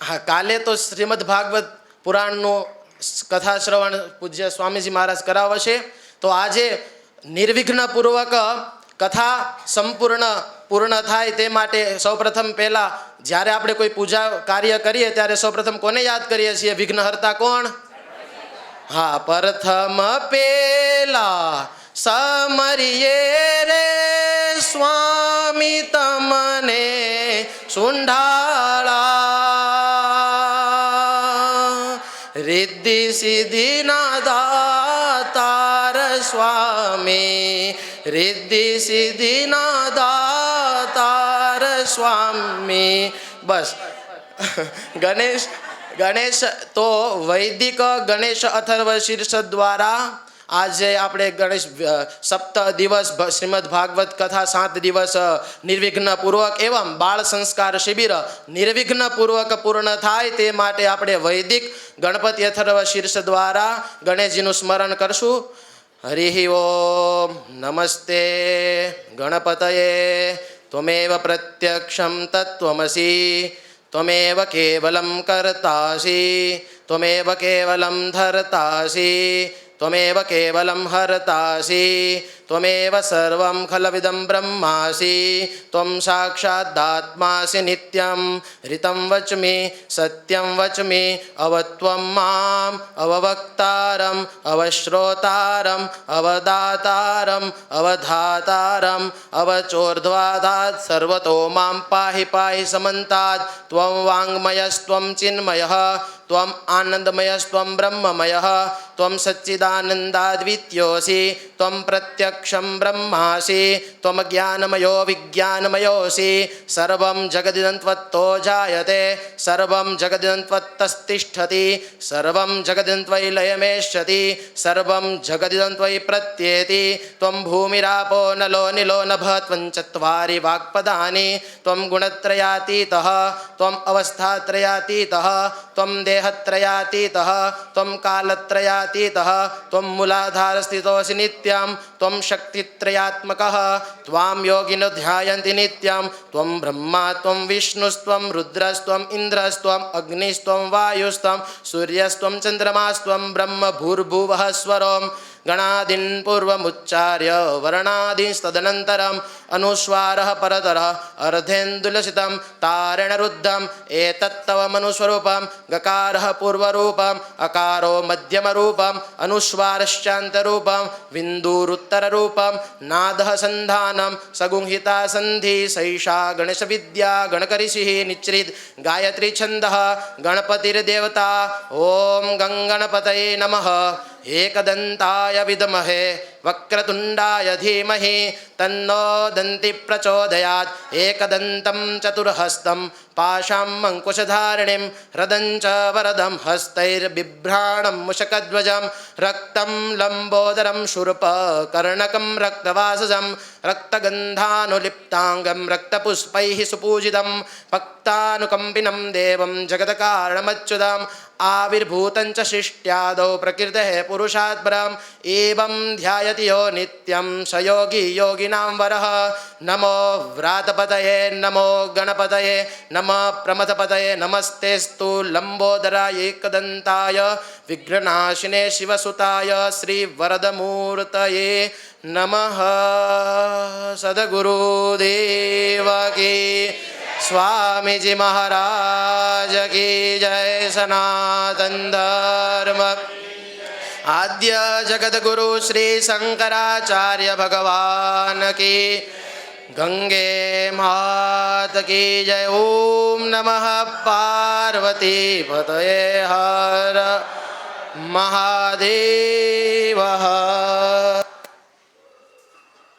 હા, કાલે તો શ્રીમદ ભાગવત પુરાણનું કથા શ્રવણ પૂજ્ય સ્વામીજી મહારાજ કરાવશે. તો આજે નિર્વિઘ્નપૂર્વક કથા પૂર્ણ થાય તે માટે સૌપ્રથમ પહેલાં જ્યારે આપણે કોઈ પૂજા કાર્ય કરીએ ત્યારે સૌપ્રથમ કોને યાદ કરીએ છીએ? વિઘ્નહર્તા કોણ? હા, પ્રથમ પેલા સમરીએ રે સ્વામી તમને સુંઢાળા, રિદ્ધિ સિદ્ધિના દાતાર સ્વામી, રિદ્ધિ સિદ્ધિના દાતાર સ્વામી. બસ. ગણેશ તો વૈદિક ગણેશ અથર્વ શીર્ષ દ્વારા આજે આપણે ગણેશ સપ્ત દિવસ શ્રીમદ ભાગવત કથા 7 દિવસ નિર્વિઘ્નપૂર્વક એવં બાળ સંસ્કાર શિબિર નિર્વિઘ્નપૂર્વક પૂર્ણ થાય તે માટે આપણે વૈદિક ગણપતિ અથર્વ શીર્ષ દ્વારા ગણેશજીનું સ્મરણ કરશું. હરિ ઓમ નમસ્તે ગણપતયે ત્વમેવ પ્રત્યક્ષમ તત્વમસી ત્વમેવ કેવલમ કર્તાસી ત્વમેવ કેવલમ ધર્તાસી ત્વમેવ કેવલમ હર્તાસી ત્વમેવ સર્વં ખલવિદં બ્રહ્માસી ત્વં સાક્ષાદાત્માસી નિત્યં રિतं વચમિ સત્યં વચમિ અવત્વં મામ અવવક્તારમ અવશ્રોતારમ અવદાતારમ અવધાતારમ અવચોર્ધ્વાદાત સર્વતો મામ પાહિ પાહિ સમંતાદ ત્વં વાङ्મયસ્ત્વં ચિન્મયઃ ત્વમ આનંદમયસ્ત્વં બ્રહ્મમયઃ ત્વં સચ્ચિદાનંદાદ્વિતીયોऽસि ત્વં પ્રત્યક્ષં બ્રહ્માસि ત્વમ જ્ઞાનમયો વિજ્ઞાનમયોऽસि સર્વં જગદિદં ત્વત્તો જાયતે સર્વં જગદિદં ત્વત્તસ્તિષ્ઠતિ સર્વં જગદિદં ત્વયि લયમેષ્યતિ સર્વં જગદિદં ત્વયि પ્રત્યેતિ ત્વં ભૂમિરાપો નલો નિલો નભ ત્વં ચત્વારી વાક્પદાની ત્વં ગુણત્રયાતીતઃ ત્વં અવસ્થાત્રયાતીતઃ ત્વં દેહત્રયાતીતઃ ત્વં કાલત્રયાતીતઃ ત્વં મૂલાધારસ્થિતોऽસि નિત્યં ત્વં શક્તિત્રયાત્મકઃ ત્વાં યોગિનો ધ્યાયન્તિ નિત્યં ત્વં બ્રહ્મા ત્વં વિષ્ણુસ્ત્વં રુદ્રસ્ત્વં ઇન્દ્રસ્ત્વં અગ્નિસ્ત્વં વાયુસ્ત્વં સૂર્યસ્ત્વં ચંદ્રમાસ્ત્વં બ્રહ્મ ભૂર્ભુવઃ સ્વરોમ ગણાદીન પૂર્વમુચ્ચાર્ય વર્ણાદીંસ્તદનંતરમ અનુસ્વારઃ પરતરઃ અર્ધેન્દુલસિतं તારેણ રુદ્ધમ એતત્તવ મનુસ્વરૂપમ ગકારઃ પૂર્વરૂપમ અકારો મધ્યમરૂપમ અનુસ્વારશ્ચાંતરૂપમ વિંદુરુત્તરરૂપમ નાદઃ સંધાનમ સગુંહિતા સંધિ સૈષા ગણેશ વિદ્યા ગણકરિષિઃ નિચ્રિત ગાયત્રી છંદઃ ગણપતિર્દેવતા. ઓમ ગંગણપતયે નમઃ. एकदन्ताय विद्महे वक्रतुण्डाय धीमहि तन्नो दन्ति प्रचोदयात्. एकदन्तं चतुर्हस्तं पाशामङ्कुशधारिणीं ह्रदं च वरदं हस्तैर्बिभ्राणं मुषकध्वजं रक्तं लम्बोदरं शूर्पकर्णकं रक्तवासजं रक्तगन्धानुलिप्ताङ्गं रक्तपुष्पैः सुपूजितं भक्तानुकम्पिनं देवं जगत्कारणमच्युतम् आविर्भूतं च शिष्ट्यादौ प्रकृतेः पुरुषात् परम् एवं ध्यायति यो नित्यं स योगी योगिनां वरः. नमो व्रातपतये नमो गणपतये नमः प्रमथपतये नमस्तेस्तु लम्बोदराय एकदन्ताय विघ्ननाशिने शिवसुताय श्रीवरदमूर्तये नमः. सद्गुरुदेव की स्वामीजी महाराज की जय. सनातन धर्म आद्य जगत गुरु श्री शंकराचार्य भगवान की. गंगे मात की जय. ओम नमः पार्वती पतये हर महादेव.